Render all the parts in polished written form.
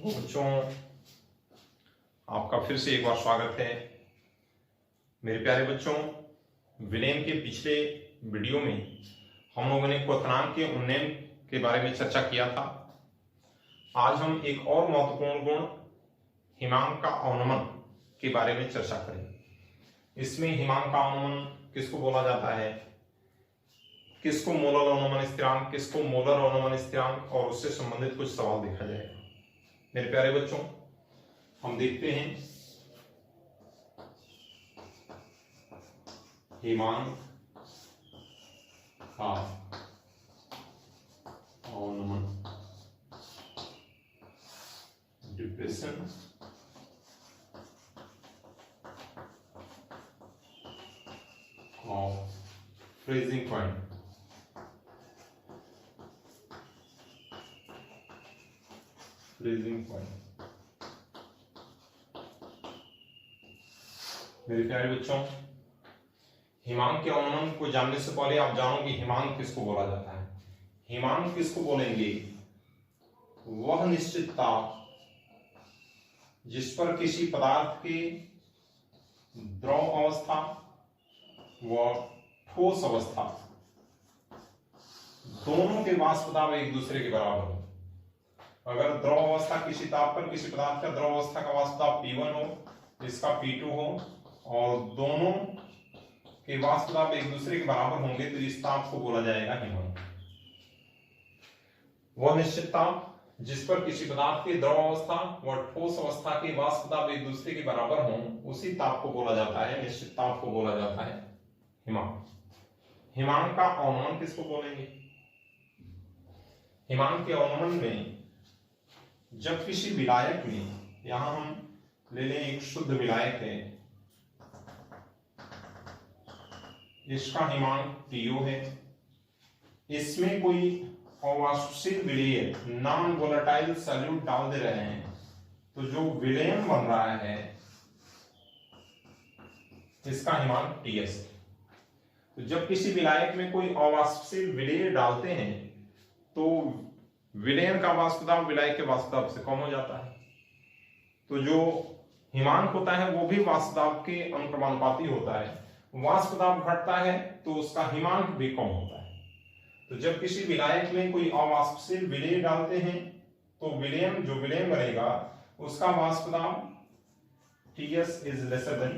बच्चों, आपका फिर से एक बार स्वागत है। मेरे प्यारे बच्चों, विलेम के पिछले वीडियो में हम लोगों ने क्वथनांक के उन्नयन के बारे में चर्चा किया था। आज हम एक और महत्वपूर्ण गुण हिमांक का अवनमन के बारे में चर्चा करेंगे। इसमें हिमांक का अवनमन किसको बोला जाता है, किसको मोलर अवनमन स्थिरांक, किसको मोलर अवनमन स्थिरांक, और उससे संबंधित कुछ सवाल देखा जाएगा। मेरे प्यारे बच्चों, हम देखते हैं हिमांक का अवनमन depression of freezing point. Freezing point. मेरे प्यारे बच्चों, हिमांक के अवनमन को जानने से पहले आप जानो कि हिमांक किसको बोला जाता है। हिमांक किसको बोलेंगे? वह निश्चित ताप जिस पर किसी पदार्थ के द्रव अवस्था व ठोस अवस्था दोनों के वाष्प दाब एक दूसरे के बराबर हो। अगर द्रव अवस्था किसी ताप पर किसी पदार्थ का द्रव अवस्था का वाष्प दाब P1 हो, इसका P2 हो, और दोनों के वाष्प दाब एक दूसरे के बराबर होंगे तो इस ताप को बोला जाएगा हिमांक। वह निश्चित ताप जिस पर किसी पदार्थ के द्रव अवस्था व ठोस अवस्था के वाष्प दाब एक दूसरे के बराबर हों, उसी ताप को बोला जाता है, निश्चित ताप को बोला जाता है हिमांक। हिमांक का अवनमन किसको बोलेंगे? हिमांक के अवनमन में जब किसी विलायक में, यहां हम ले लें एक शुद्ध विलायक है, इसका हिमांक TO है, इसमें कोई अवाष्पशील विलेय नॉन वोलेटाइल सॉल्यूट डाल दे रहे हैं, तो जो विलेयन बन रहा है इसका हिमांक TS है। तो जब किसी विलायक में कोई अवाष्पशील विलेय डालते हैं तो विलयन का वाष्प दाब विलायक के वाष्प दाब से कम हो जाता है। तो जो हिमांक होता है वो भी वाष्प दाब के अनुक्रमानुपाती होता है। वाष्प दाब घटता है तो उसका हिमांक भी कम होता है। तो जब किसी विलायक में कोई अवाष्पशील विलेय डालते हैं तो विलयन, जो विलयन बनेगा उसका वाष्प दाब TS is lesser than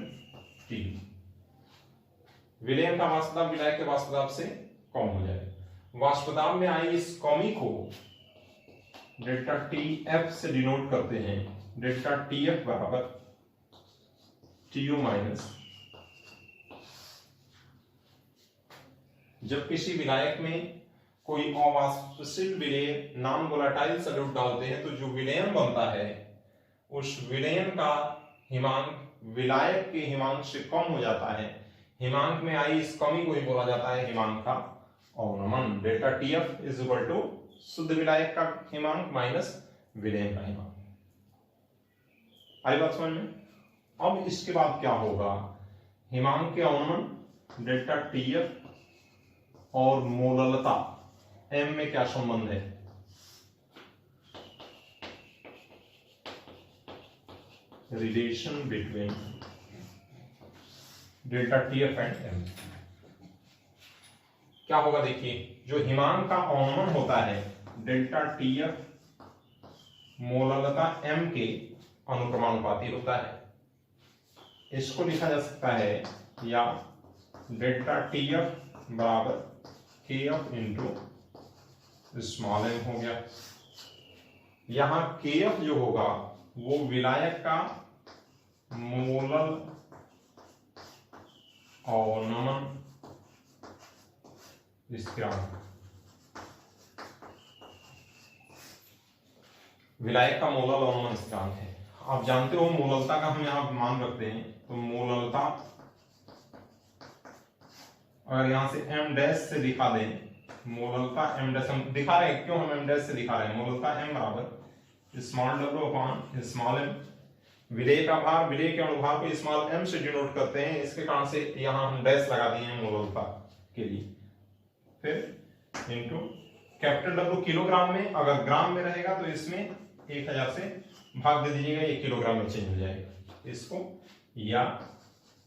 T। विलयन का वाष्प दाब विलायक के वाष्प दाब से कम हो जाएगा। वाष्प दाब में आई इस कमी को डेल्टा TF से डिनोट करते हैं। डेल्टा TF बराबर TO माइनस, जब किसी विलायक में कोई अवाष्पशील विलेय नॉन वोलेटाइल सॉल्यूट डालते हैं तो जो विलयन बनता है उस विलयन का हिमांक विलायक के हिमांक से कम हो जाता है। हिमांक में आई इस कमी को ही बोला जाता है हिमांक का अवनमन। Delta TF is equal to शुद्ध विलायक का हिमांक माइनस विलयन का हिमांक। आई बात समझ में? अब इसके बाद क्या होगा? हिमांक के अवनमन डेल्टा TF और मोललता M में क्या संबंध है? Relation between delta TF and M क्या होगा? देखिए, जो हिमांक का अवनमन होता है डेल्टा TF मोललता M के अनुक्रमानुपाती होता है। इसको लिखा जा सकता है या डेल्टा TF बराबर KF इंटू स्मॉल m हो गया। यहां KF जो होगा वो विलायक का मोलर अवनमन स्थिरांक, विलायक का मोलर अवनमन स्थिरांक है। आप जानते हो मोललता का हम यहां मान रखते हैं, तो मोललता अगर यहां से M डैश से दिखा दें, मोललता M डैश हम दिखा रहे हैं, क्यों हम M डैश से दिखा रहे हैं? मोललता M बराबर small w upon small m। विलेय का भार, विलेय के अनुभार को स्मॉल m से डिनोट करते हैं, इसके कारण से यहां हम डैश लगा दिए हैं मोललता के लिए। फिर इनटू कैपिटल W किलोग्राम में, अगर ग्राम में रहेगा तो इसमें 1000 से भाग दे दीजिएगा, 1 किलोग्राम में चेंज हो जाएगा इसको, या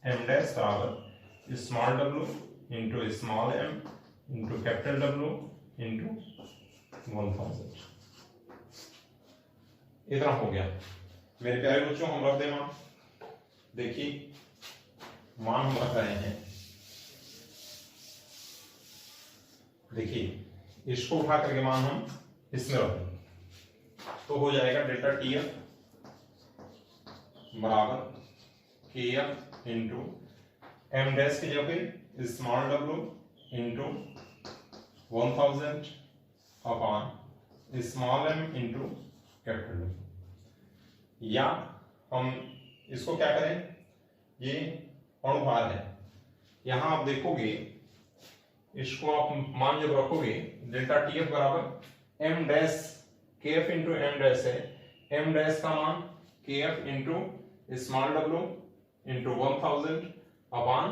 m डैश बराबर small w into small m into capital W into 1000। इतना हो गया मेरे प्यारे बच्चों। हम रख दें मान, देखिए मान हम रख रहे हैं, देखिए इसको उठा करके मान हम इसमें रख दें तो हो जाएगा डेल्टा TF बराबर KF इंटू m डैश की जगह small w into 1000 upon small m into capital W। या हम इसको क्या करें, ये अणुभार है, यहां आप देखोगे इसको आप मान जब रखोगे डेल्टा TF बराबर m dash KF into m dash है, m डैश का मान KF into small w into 1000 upon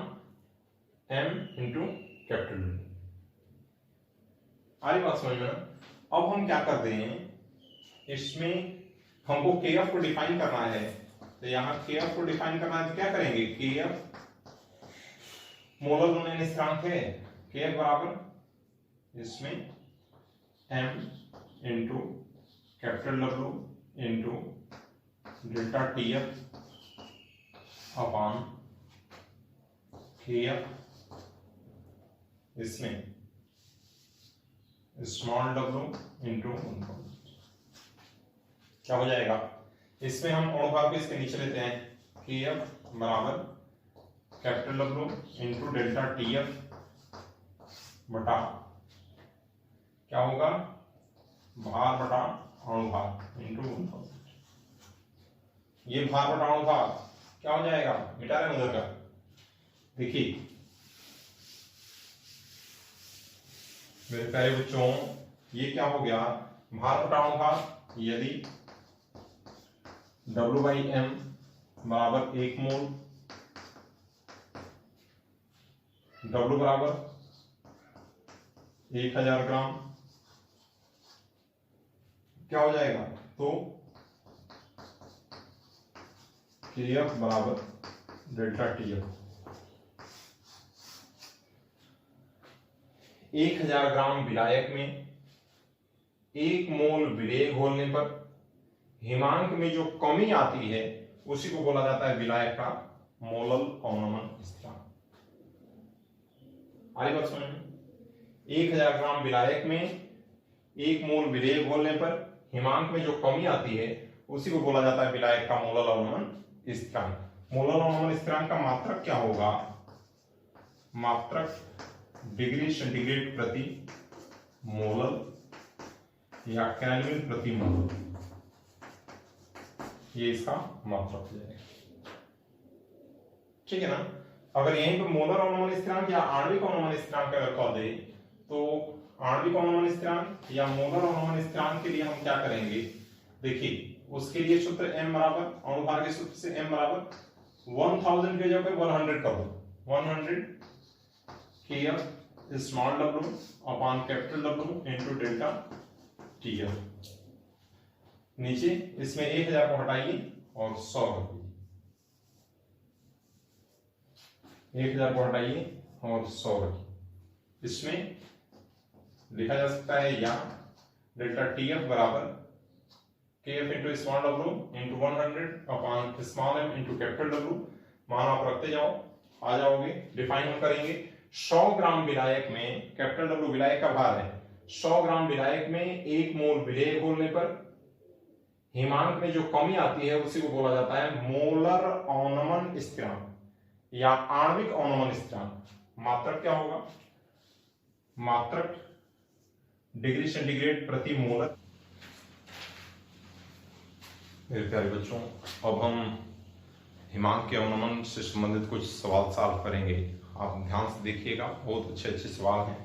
m into capital W। आ रही बात समझ में? अब हम क्या करते हैं, इसमें हमको KF को डिफाइन करना है, तो यहाँ KF को डिफाइन करना है तो क्या करेंगे, KF मोलर गुणन स्थिरांक है, KF बराबर इसमें m into capital W into delta TF upon KF इसमें स्मॉल w इंटू 1000। क्या हो जाएगा, इसमें हम अणुभार को इसके नीचे लेते हैं, KF बराबर capital W into delta TF बटा क्या होगा, भार बटा अणुभार इंटू 1000। ये भार बटा अणुभार क्या हो जाएगा, मिटा रहे उधर का, देखिए मेरे प्यारे बच्चों ये क्या हो गया, भार बटा अणुभार, यदि W बाई M बराबर 1 मोल, W बराबर 1000 ग्राम, क्या हो जाएगा, तो KF बराबर डेल्टा TF। 1000 ग्राम विलायक में 1 मोल विलेय घोलने पर हिमांक में जो कमी आती है उसी को बोला जाता है विलायक का मोलल अवनमन स्थिरांक। आगे बात समझ में, 1000 ग्राम विलायक में 1 मोल विलेय घोलने पर हिमांक में जो कमी आती है उसी को बोला जाता है विलायक का मोलल अवनमन स्थिरांक। मोलल अवनमन स्थिरांक का मात्रक क्या होगा, मात्रक डिग्री सेंटीग्रेड प्रति मोलल या केल्विन प्रति मोलल, ये इसका मात्रक हो जाएगा, ठीक है ना। अगर यहीं पर मोलर अवनमन स्थिरांक या आणविक अवनमन स्थिरांक अगर कह दे तो आणविक अवनमन स्थिरांक या मोलर अवनमन स्थिरांक के लिए हम क्या करेंगे, देखिए उसके लिए सूत्र m बराबर अणुभार के सूत्र से m बराबर 1000 के जगह 100 कर दो, 100 KF small w upon capital W into delta TF। नीचे इसमें 1000 को हटाइए और 100 रख दीजिए, 1000 को हटाइए और 100 रखिए। इसमें लिखा जा सकता है या डेल्टा TF बराबर KF into small w into 100 upon small m into capital W। मान आप रखते जाओ, आ जाओगे, डिफाइन हम करेंगे। 100 ग्राम विलायक में, कैपिटल W विलायक का भार है, 100 ग्राम विलायक में 1 मोल विलेय घोलने पर हिमांक में जो कमी आती है उसी को बोला जाता है मोलर अवनमन स्थिरांक या आणविक अवनमन स्थिरांक। मात्रक क्या होगा, मात्रक डिग्री सेंटीग्रेड प्रति मोलर। मेरे प्यारे बच्चों, अब हम हिमांक के अवनमन से संबंधित कुछ सवाल सॉल्व करेंगे। आप ध्यान से देखिएगा, बहुत अच्छे अच्छे सवाल हैं।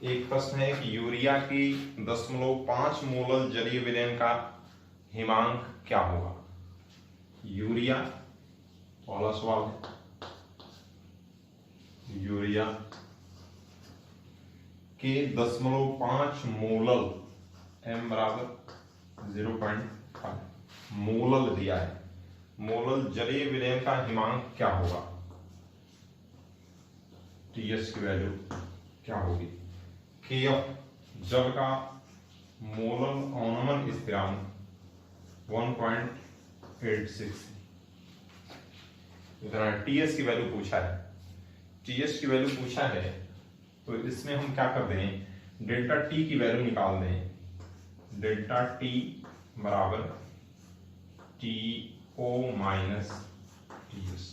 एक प्रश्न है कि यूरिया की 0.5 मोलर जलीय विलयन का हिमांक क्या होगा। यूरिया पहला सवाल है, यूरिया के 0.5 मोलर m बराबर 0.5 मोलल दिया है, मोलल जलीय विलयन का हिमांक क्या होगा, टीएस की वैल्यू क्या होगी। केएफ जल का मोलल अवनमन स्थिरांक 1.86, इतना टीएस की वैल्यू पूछा है, टीएस की वैल्यू पूछा है तो इसमें हम क्या कर दें, डेल्टा टी की वैल्यू निकाल दें, डेल्टा टी बराबर टी ओ माइनस टीएस।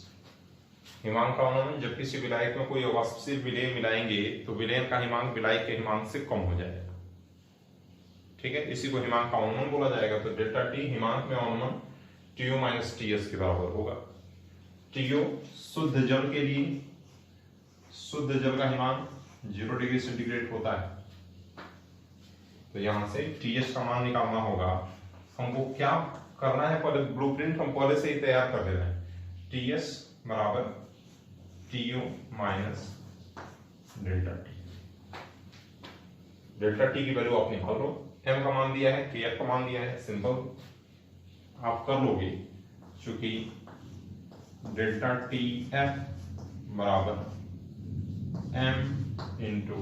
हिमांक का अवनमन, जब किसी विलायक में कोई अवाष्पशील विलेय मिलाएंगे तो विलयन का हिमांक विलायक के हिमांक से कम हो जाएगा, ठीक है, इसी को हिमांक का अवनमन बोला जाएगा। तो डेल्टा टी हिमांक में अवनमन टीओ माइनस टीएस के बराबर होगा। टीओ शुद्ध जल के लिए, शुद्ध जल का हिमांक 0 डिग्री सेंटीग्रेड होता है, तो यहां से टीएस का मान निकालना होगा। हमको क्या करना है, पहले ब्लूप्रिंट हम पहले से ही तैयार कर दे रहे हैं। टीएस बराबर TO minus delta T, delta T की वैल्यू आप निकाल लो, एम का मान दिया है, केएफ का मान दिया है, सिंपल आप कर लोगे, चूंकि डेल्टा टी एफ बराबर एम इंटू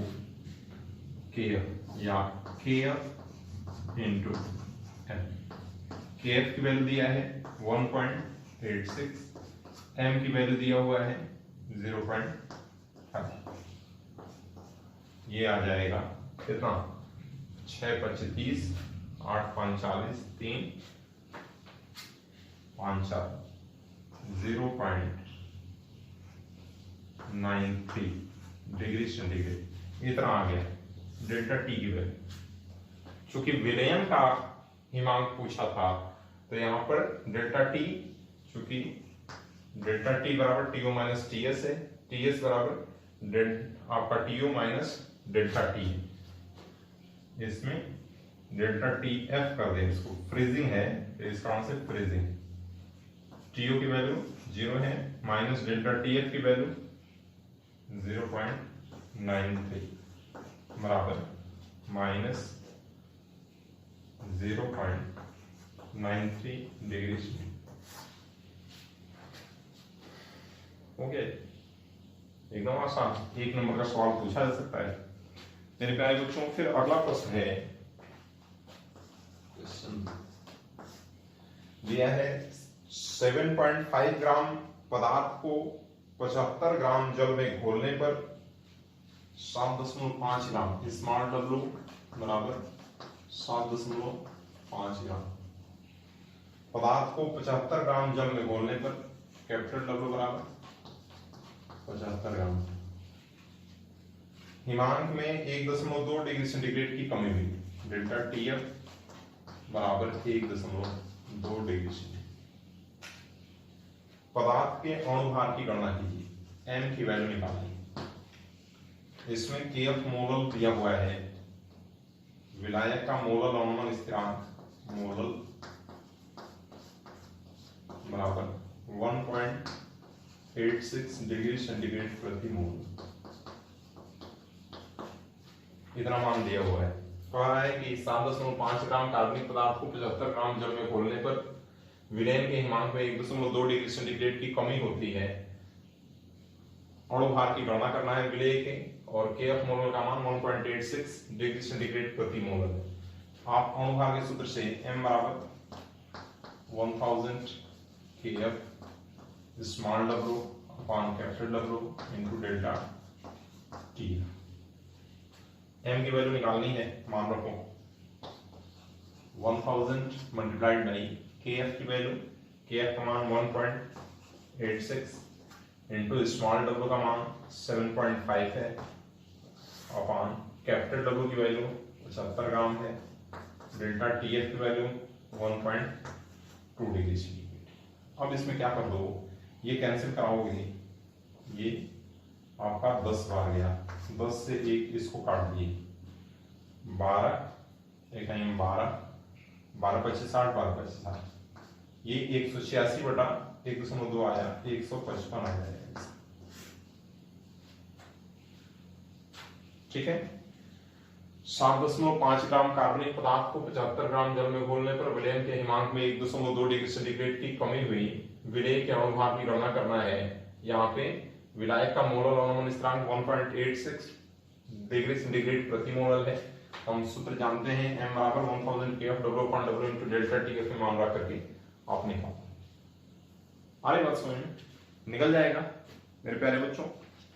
केएफ या केएफ इंटू एम। केएफ की वैल्यू दिया है 1.86, एम की वैल्यू दिया हुआ है 0.5, ये आ जाएगा कितना, 6 5 30, 8 5 40, 3 5 4, 0.93 डिग्री सेंटीग्रेड, इतना आ गया डेल्टा टी की वैल्यू। चूंकि विलयन का हिमांक पूछा था तो यहां पर डेल्टा टी, चूंकि डेल्टा टी बराबर टीओ माइनस टीएस है, टीएस बराबर आपका टीओ माइनस डेल्टा टी, इसमें डेल्टा टी एफ कर दें, इसको फ्रीजिंग है तो इसका आंसर फ्रीजिंग। टीओ की वैल्यू 0 है, माइनस डेल्टा टी एफ की वैल्यू 0.93 बराबर माइनस 0.93 डिग्री सेंटीग्रेड। ओके, एकदम आसान, 1 नंबर का सवाल पूछा जा सकता है मेरे प्यारे बच्चों। फिर अगला प्रश्न है, दिया है 7.5 ग्राम पदार्थ को 75 ग्राम जल में घोलने पर 7.5 ग्राम स्मॉल डब्ल्यू बराबर 7.5 ग्राम, पदार्थ को 75 ग्राम जल में घोलने पर कैपिटल डब्ल्यू बराबर 75 ग्राम। हिमांक में 1.2 डिग्री सेंटीग्रेड की कमी हुई, डेल्टा टी एफ बराबर 1.2 डिग्री सेंटीग्रेड। पदार्थ के अणुभार की गणना कीजिए, एम की वैल्यू निकालिए। इसमें केएफ मोलल दिया हुआ है, विलायक का मोलल अवनमन स्थिरांक मोलल बराबर 1.86 डिग्री सेंटीग्रेड प्रति मोल, इतना मान दिया हुआ है। कह रहा है कि 7.5 ग्राम कार्बनिक पदार्थ को 75 ग्राम जल में घोलने पर विलयन के हिमांक में 1.2 डिग्री सेंटीग्रेड की कमी होती है। अणुभार की गणना करना है विलेय के, और केएफ मोलल का मान 1.86 डिग्री सेंटीग्रेड प्रति मोल है। आप अणुभार के सूत्र से m बराबर 1000 KF small W upon capital W into delta T, m की वैल्यू निकालनी है, मान रखो 1000 मल्टीप्लाइड बाई केएफ की वैल्यू, केएफ का मान 1.86 इनटू स्मॉल डब्ल्यू का मान 7.5 है अपॉन कैपिटल डब्ल्यू की वैल्यू 75 ग्राम है, डेल्टा टीएफ की वैल्यू 1.2 डिग्री सेंटीग्रेड। अब इसमें क्या कर दो, ये कैंसिल कराओगे, ये आपका 10 बार गया, 10 से 1 इसको काट दिए, 12 एक 12 12 25 60 12 25 60, ये 186 बटा 1.2 आया, 155 आ जाएगा। ठीक है, 7.5 ग्राम कार्बनिक पदार्थ को 75 ग्राम जल में घोलने पर विलयन के हिमांक में 1.2 डिग्री सेंटीग्रेड की कमी हुई। विलेय के अणुभार की गणना करना है। यहाँ पे विलायक का मोलर अवनमन स्थिरांक 1.86 डिग्री सेंटीग्रेड प्रति मोल है। हम सूत्र जानते हैं m बराबर 1000 kF W/W into delta TF में मान रख करके आप निकालो। आगे बात समझ में निकल जाएगा मेरे प्यारे बच्चों।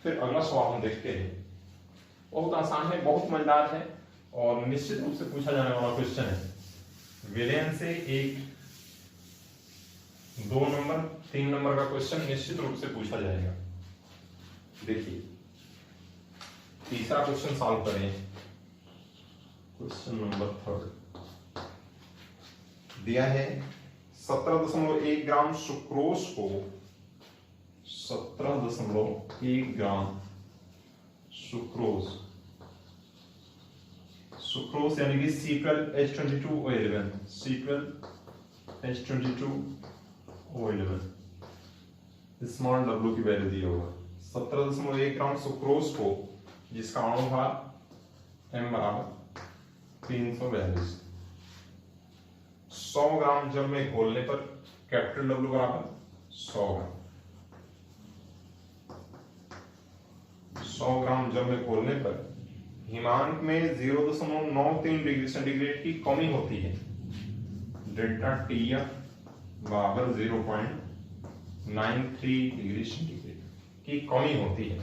फिर अगला सवाल हम देखते हैं। बहुत आसान है, बहुत मजेदार है और निश्चित रूप से पूछा जाने वाला क्वेश्चन है। विलयन से एक 2 नंबर 3 नंबर का क्वेश्चन निश्चित रूप से पूछा जाएगा। देखिए तीसरा क्वेश्चन सॉल्व करें। क्वेश्चन नंबर 3 दिया है 17.1 ग्राम सुक्रोज को 17.1 ग्राम सुक्रोज यानी कि C12H22O11 C12H22O11 स्मॉल w की वैल्यू दी होगा। 17.1 ग्राम सुक्रोज को जिसका अणुभार m बराबर 342 100 ग्राम जल में घोलने पर कैपिटल W बराबर 100 ग्राम 100 ग्राम जल में घोलने पर हिमांक में 0.93 डिग्री सेंटीग्रेड की कमी होती है। डेल्टा TF बराबर 0.93 डिग्री सेंटीग्रेड की कमी होती है।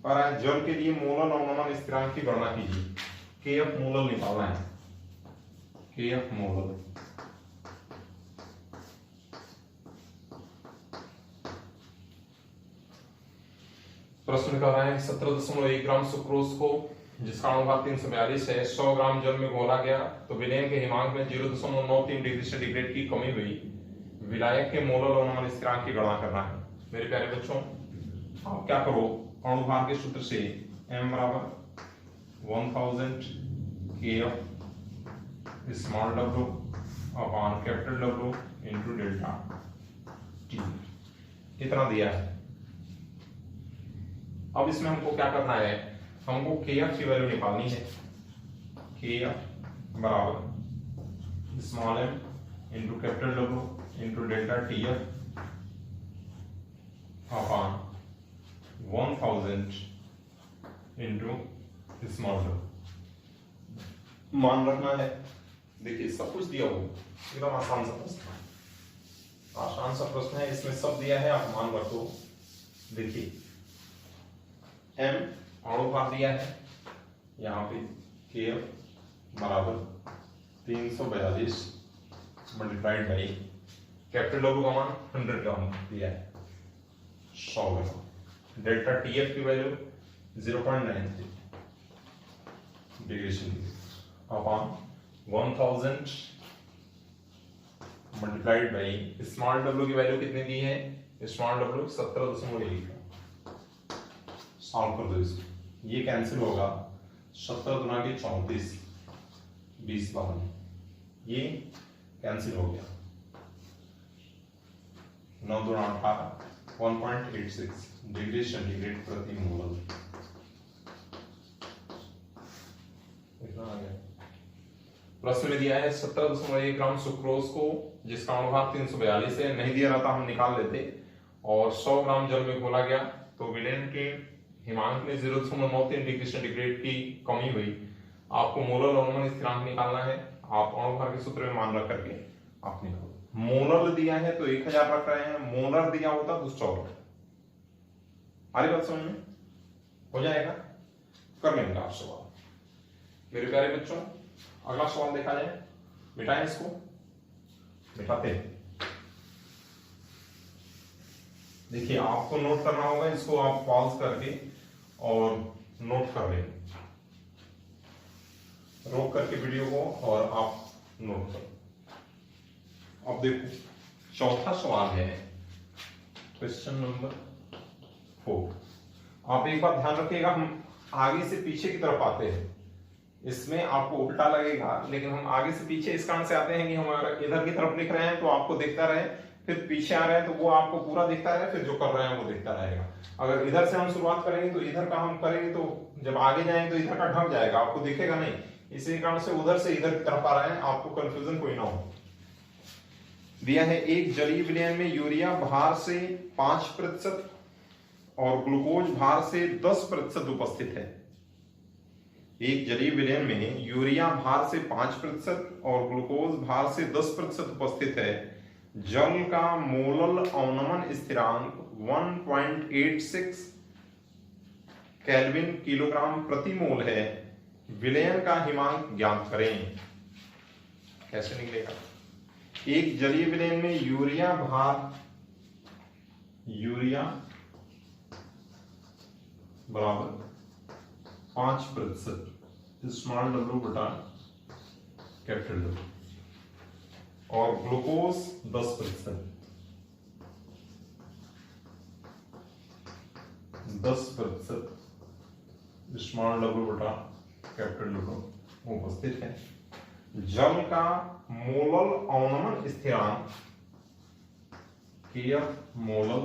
और जल के लिए मोलर अवनमन स्थिरांक की गणना कीजिए। KF मोलर निकालना है। KF मोलर प्रश्न कर रहा है 17.1 ग्राम सुक्रोज को जिसका अणुभार 342 है 100 ग्राम जल में घोला गया तो विलयन के हिमांक में 0.93 डिग्री सेंटीग्रेड की कमी हुई। विलायक के मोलर अवनमन स्थिरांक की गणना करना है। मेरे प्यारे बच्चों आप क्या करो, अणुभार के सूत्र से m बराबर 1000 kF small w upon capital W into delta T इतना दिया है। अब इसमें हमको क्या करना है, हमको KF की वैल्यू निकालनी है। KF बराबर small m into capital W into delta TF upon 1000 into small w मान रखना है। देखिए सब कुछ दिया हो, एकदम आसान सा प्रश्न, आसान सा प्रश्न है। इसमें सब दिया है, आप मान रखो। देखिए m अणुभार दिया है, यहाँ पे KF बराबर 342 मल्टीप्लाइड बाई कैपिटल W का मान 100 ग्राम दिया है 100 ग्राम। डेल्टा TF की value 0.93 degree centigrade upon 1000 multiplied by small w की वैल्यू कितनी दी है, स्मॉल w 17.1 सॉल्व कर दो इसको, ये कैंसिल होगा 17 गुना के 34 20 बार ये कैंसिल हो गया 9 गुना 18 1.86 डिग्री सेंटीग्रेड प्रति मोल। इतना आ गया। प्रश्न में दिया है 17.1 ग्राम सुक्रोज को जिसका अणुभार 342 है, नहीं दिया रहता हम निकाल लेते, और 100 ग्राम जल में घोला गया तो विलयन के हिमांक में 0.93 डिग्री सेंटीग्रेड की कमी हुई। आपको मोलर अवनमन स्थिरांक निकालना है। आप अणुभार के सूत्र में मान रख करके आप निकालो। मोलर दिया है तो 1000 रख रहे हैं, मोलर दिया होता तो 100 रख। आरी बात समझ में हो जाएगा। कर लेंगे आप सवाल। मेरे प्यारे बच्चों अगला सवाल देखा जाए, मिटाएं इसको, मिटाते हैं। देखिए आपको नोट करना होगा, इसको आप पॉज करके और नोट कर लें, रोक करके वीडियो को और आप नोट करो। अब देखो चौथा सवाल है क्वेश्चन नंबर 4। आप एक बात ध्यान रखिएगा, हम आगे से पीछे की तरफ आते हैं, इसमें आपको उल्टा लगेगा लेकिन हम आगे से पीछे इस कारण से आते हैं कि हम इधर की तरफ लिख रहे हैं तो आपको देखता रहे फिर पीछे आ रहे हैं तो वो आपको पूरा दिखता रहे, फिर जो कर रहे हैं वो दिखता रहेगा। अगर इधर से हम शुरुआत करेंगे तो इधर का हम करेंगे तो जब आगे जाएंगे तो इधर का ढक जाएगा, आपको दिखेगा नहीं। इसी कारण से उधर से इधर की तरफ आ रहे हैं, आपको कंफ्यूजन कोई ना हो। दिया है एक जलीय विलयन में यूरिया भार से 5% और ग्लूकोज भार से 10% उपस्थित है। एक जलीय विलयन में यूरिया भार से 5% और ग्लूकोज भार से 10% उपस्थित है। जल का मोलल अवनमन स्थिरांक 1.86 केल्विन किलोग्राम प्रति मोल है। विलयन का हिमांक ज्ञात करें। कैसे निकलेगा? एक जलीय विलयन में यूरिया बराबर 5% स्मॉल w बटा कैपिटल W और ग्लूकोज 10% 10% स्मॉल w बटा कैपिटल W उपस्थित है। जल का मोलल अवनमन स्थिरांक Kf मोलल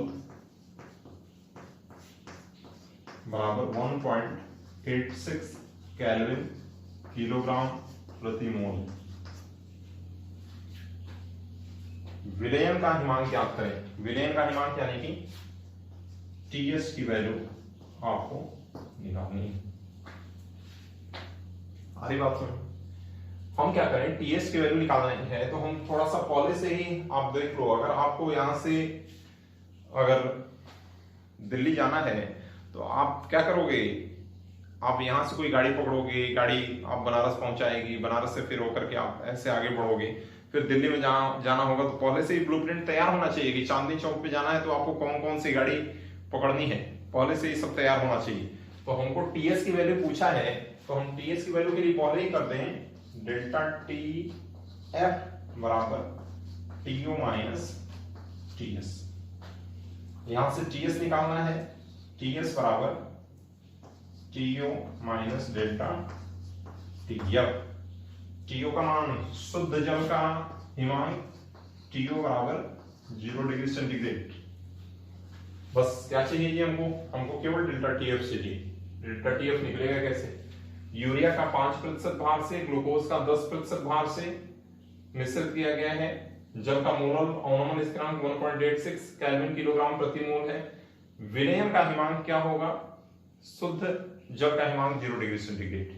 बराबर 1.86 केल्विन किलोग्राम प्रति मोल। विलयन का हिमांक ज्ञात करें। विलयन का हिमांक यानी कि टीएस की वैल्यू आपको निकालनी है। आधी बात सुन, हम क्या करें, टीएस की वैल्यू निकालनी है तो हम थोड़ा सा पहले से ही आप देख लो। अगर आपको यहां से अगर दिल्ली जाना है तो आप क्या करोगे, आप यहां से कोई गाड़ी पकड़ोगे, गाड़ी आप बनारस पहुंचाएगी, बनारस से फिर होकर के आप ऐसे आगे बढ़ोगे, फिर दिल्ली में जाना होगा तो पहले से ही ब्लूप्रिंट तैयार होना चाहिए कि चांदनी चौक पे जाना है तो आपको कौन कौन सी गाड़ी पकड़नी है, पहले से ही सब तैयार होना चाहिए। तो हमको टीएस की वैल्यू पूछा है तो हम टीएस की वैल्यू के लिए पहले ही कर दें डेल्टा टी एफ बराबर टीओ माइनस टीएस। यहां से टीएस निकालना है, टीएस बराबर TO minus delta TF. TO का मान शुद्ध जल का हिमांक, टीओ बराबर 0 डिग्री सेंटीग्रेड। बस क्या चाहिए जी हमको केवल डेल्टा टीएफ चाहिए। डेल्टा टीएफ निकलेगा कैसे? यूरिया का 5% भार से ग्लूकोज का 10% भार से मिश्रित किया गया है। जल का मोलल अवनमन स्थिरांक 1.86 केल्विन किलोग्राम प्रति मोल है। विलयन का हिमांक क्या होगा? शुद्ध जल का हिमांक 0 डिग्री सेंटीग्रेड।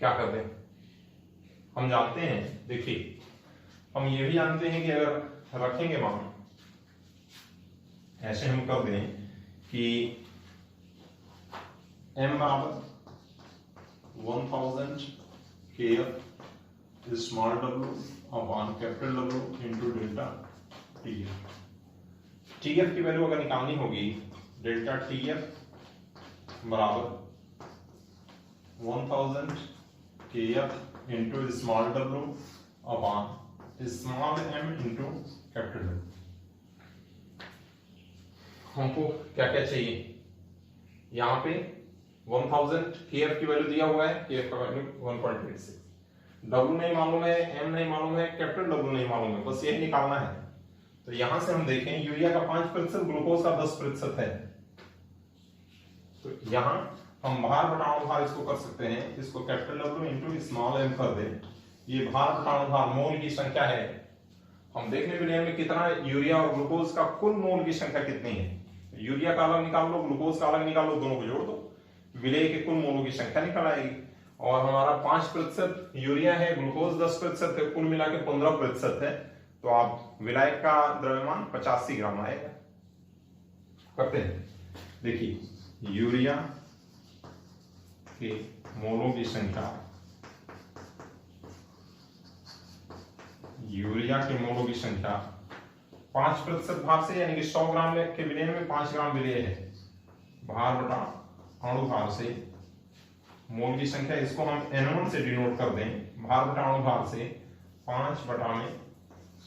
क्या कर दें, हम जानते हैं, देखिए हम ये भी जानते हैं कि अगर रखेंगे मान ऐसे हम कर दें कि m बराबर 1000 kf small w upon capital W into delta TF. TF की वैल्यू अगर निकालनी होगी, डेल्टा टीएफ बराबर 1000 kf into small w upon small m into capital W। हमको क्या क्या चाहिए, यहां पे 1000 kf की वैल्यू दिया हुआ है, kf का वैल्यू 1.86, W नहीं मालूम है, M नहीं मालूम है, कैपिटल W नहीं मालूम है, बस यही निकालना है। तो यहां से हम देखें यूरिया का 5%, ग्लूकोज का 10% है, तो यहां हम भार बटाव भार इसको कर सकते हैं, इसको capital W into small m कर दें। ये भार बटाव भार मोल की संख्या है। हम देखने के लिए कितना यूरिया और ग्लूकोज का कुल मोल की संख्या कितनी है। यूरिया का अलग निकाल लो, ग्लूकोज का अलग निकाल लो, दोनों को जोड़ दो, विलय के कुल मोलों की संख्या निकल आएगी। और हमारा 5% यूरिया है, ग्लूकोज 10% है, कुल मिला के 15% है, तो आप विलायक का द्रव्यमान 85 ग्राम आएगा। करते हैं, देखिए यूरिया के मोलों की संख्या, यूरिया के मोलों की संख्या 5% भार से, यानी कि 100 ग्राम के विलय में 5 ग्राम विलय है, भार बटा अणु भार से मोल की संख्या, इसको हम N1 से डिनोट कर दें, भार बटा अणु भार से 5 बटा में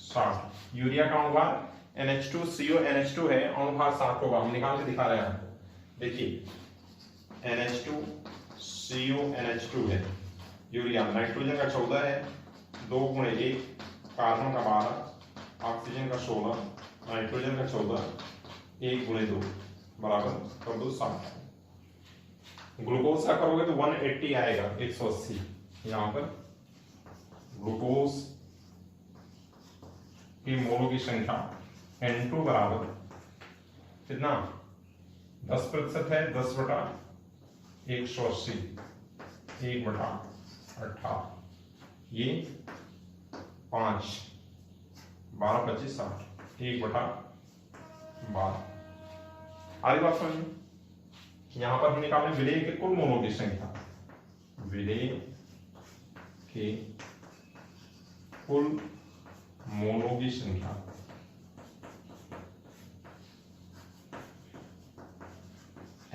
60। यूरिया का अणु भार NH2CO NH2 है, अणु भार 60 होगा, हम निकाल के दिखा रहे हैं आपको। देखिए NH2CO NH2 है, यूरिया नाइट्रोजन का 14 है, 2 गुणे 1 कार्बन का 12, ऑक्सीजन का 16, नाइट्रोजन का 14, 1 × 2 बराबर कर दो 60। ग्लूकोज का करोगे तो 180 आएगा, 180। यहाँ पर ग्लूकोज की मोलों की संख्या N2 बराबर कितना 10% है, 10/180, 1/18, ये 5, 12, 25, 60, 1/12। आगे बात समझिए, यहां पर हम निकालें विलेय के कुल मोलों की संख्या। विलेय के कुल मोलों की संख्या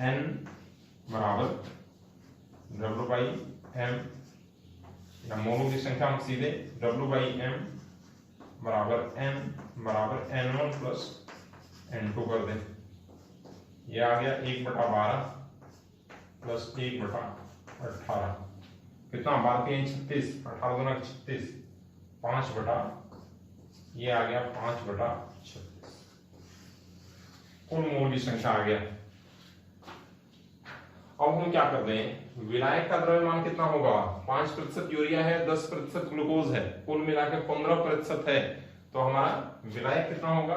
N बराबर W/M, या मोलों की संख्या हम सीधे W/M बराबर N बराबर N1 + N2 कर दें। ये आ गया 1/12 + 1/18, कितना 12 × 36, 18 × 36, 5/, ये आ गया 5/36, कुल मोल की संख्या आ गया। अब हम क्या करते हैं, विलायक का द्रव्यमान कितना होगा, 5% यूरिया है, 10% ग्लूकोज है, कुल मिला के 15% है, तो हमारा विलायक कितना होगा,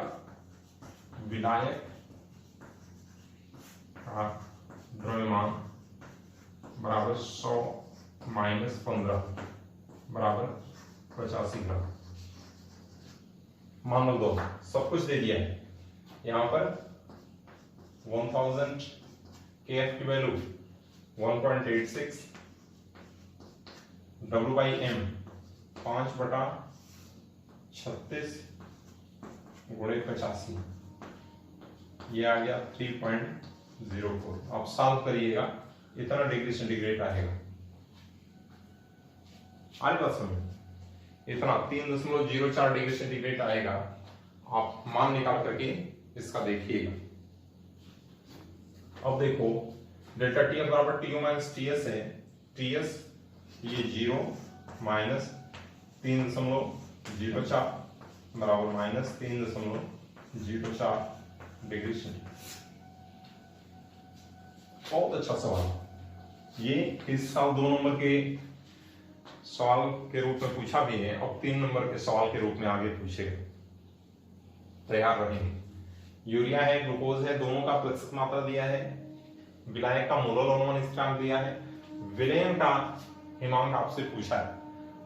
विलायक का द्रव्यमान बराबर 100 - 15 बराबर 85 ग्राम। मान लो 2 सब कुछ दे दिया है। यहां पर 1000 KF की वैल्यू 1.86, W/M 5/36 × 85, ये आ गया 3.04। आप सॉल्व करिएगा, इतना डिग्री सेंटीग्रेड आएगा। आज बात समझ, इतना 3.04 डिग्री सेंटीग्रेड आएगा। आप मान निकाल करके इसका देखिएगा। अब देखो डेल्टा टी बराबर TO - TS है, TS ये 0 - 3.04 बराबर -3.04 डिग्री सेंटीग्रेड। बहुत अच्छा सवाल, ये इस साल 2 नंबर के सवाल के रूप में पूछा भी है, और 3 नंबर के सवाल के रूप में आगे पूछेगा, तैयार रहेंगे। यूरिया है, ग्लूकोज है, दोनों का प्रतिशत मात्रा दिया है, विलायक का मोलर अनुमान स्थिरांक दिया है, विलयन का हिमांक आपसे पूछा है।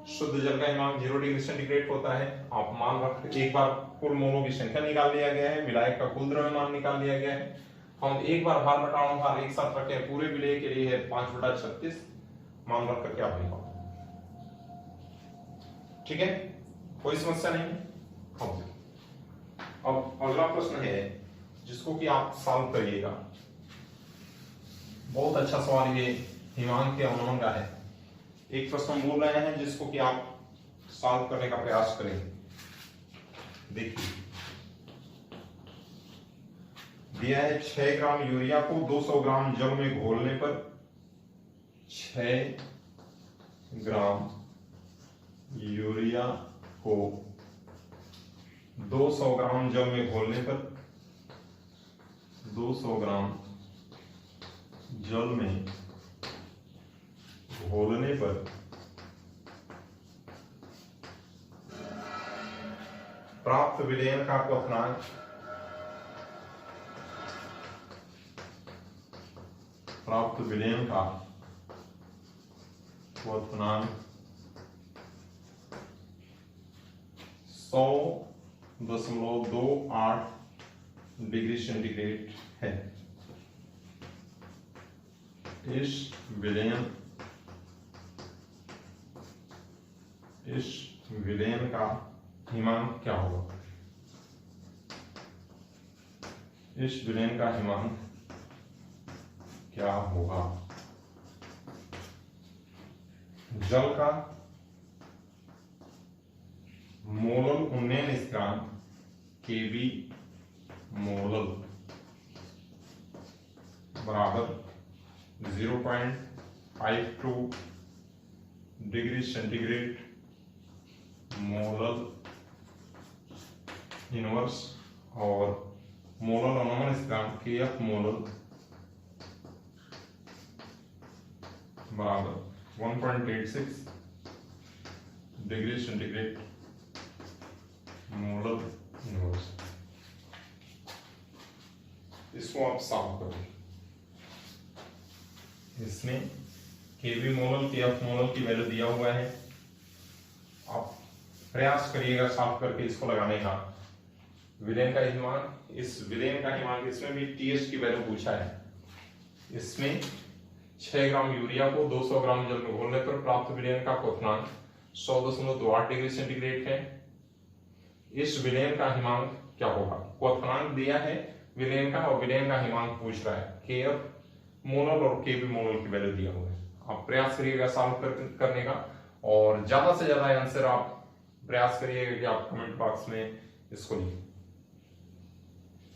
शुद्ध जल का हिमांक 0 डिग्री सेंटीग्रेड होता है। आप मान रख, एक बार कुल मोलों की संख्या निकाल लिया गया है, विलायक का कुल द्रव्यमान निकाल लिया गया है। हम एक बार भार घटाओ भार एक साथ रखे, पूरे विलेय के लिए है 5/36, मान रख करके आप निकालो। ठीक है, कोई समस्या नहीं है। अब अगला प्रश्न है जिसको कि आप सॉल्व करिएगा। बहुत अच्छा सवाल ये हिमांक के अनुमान का है। एक प्रश्न हम बोल रहे हैं जिसको कि आप सॉल्व करने का प्रयास करें। देखिए दिया है 6 ग्राम यूरिया को 200 ग्राम जल में घोलने पर 6 ग्राम यूरिया को 200 ग्राम जल में घोलने पर 200 ग्राम जल में घोलने पर प्राप्त विलयन का क्वथनांक क्वथनांक 100.28 डिग्री सेंटीग्रेड है। इस विलयन का हिमांक क्या होगा? इस विलयन का हिमांक क्या होगा? जल का मोलल उन्नयन स्थिरांक Kb मोलल बराबर 0.52 डिग्री सेंटीग्रेड मोलल इनवर्स और मोलर अनुमान स्थिरांक Kf मोलर बराबर 1.86 डिग्री सेंटीग्रेड मोलर इनवर्स। इसको आप साफ करो। इसमें Kv मोलर Kf मोलर की वैल्यू दिया हुआ है। आप प्रयास करिएगा साफ करके इसको लगाने का। विलेन का मान, इस विलेन का मान, इसमें भी TS की वैल्यू पूछा है। इसमें 6 ग्राम यूरिया को 200 ग्राम जल में घोलने पर प्राप्त विलेन का क्वथनांक 100.28 डिग्री सेंटीग्रेड है। इस विलेन का हिमांक क्या होगा? क्वथनांक दिया है विलेन का और विलेन का हिमांक पूछ रहा है। Kf मोलर और Kv मोलर की वैल्यू दिया हुआ है। आप प्रयास करिएगा सॉल्व करने का और ज्यादा से ज्यादा आंसर आप प्रयास करिएगा कि आप कमेंट बॉक्स में इसको लिखें।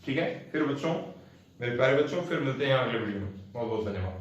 ठीक है, फिर बच्चों, मेरे प्यारे बच्चों, फिर मिलते हैं अगले वीडियो में। बहुत बहुत धन्यवाद।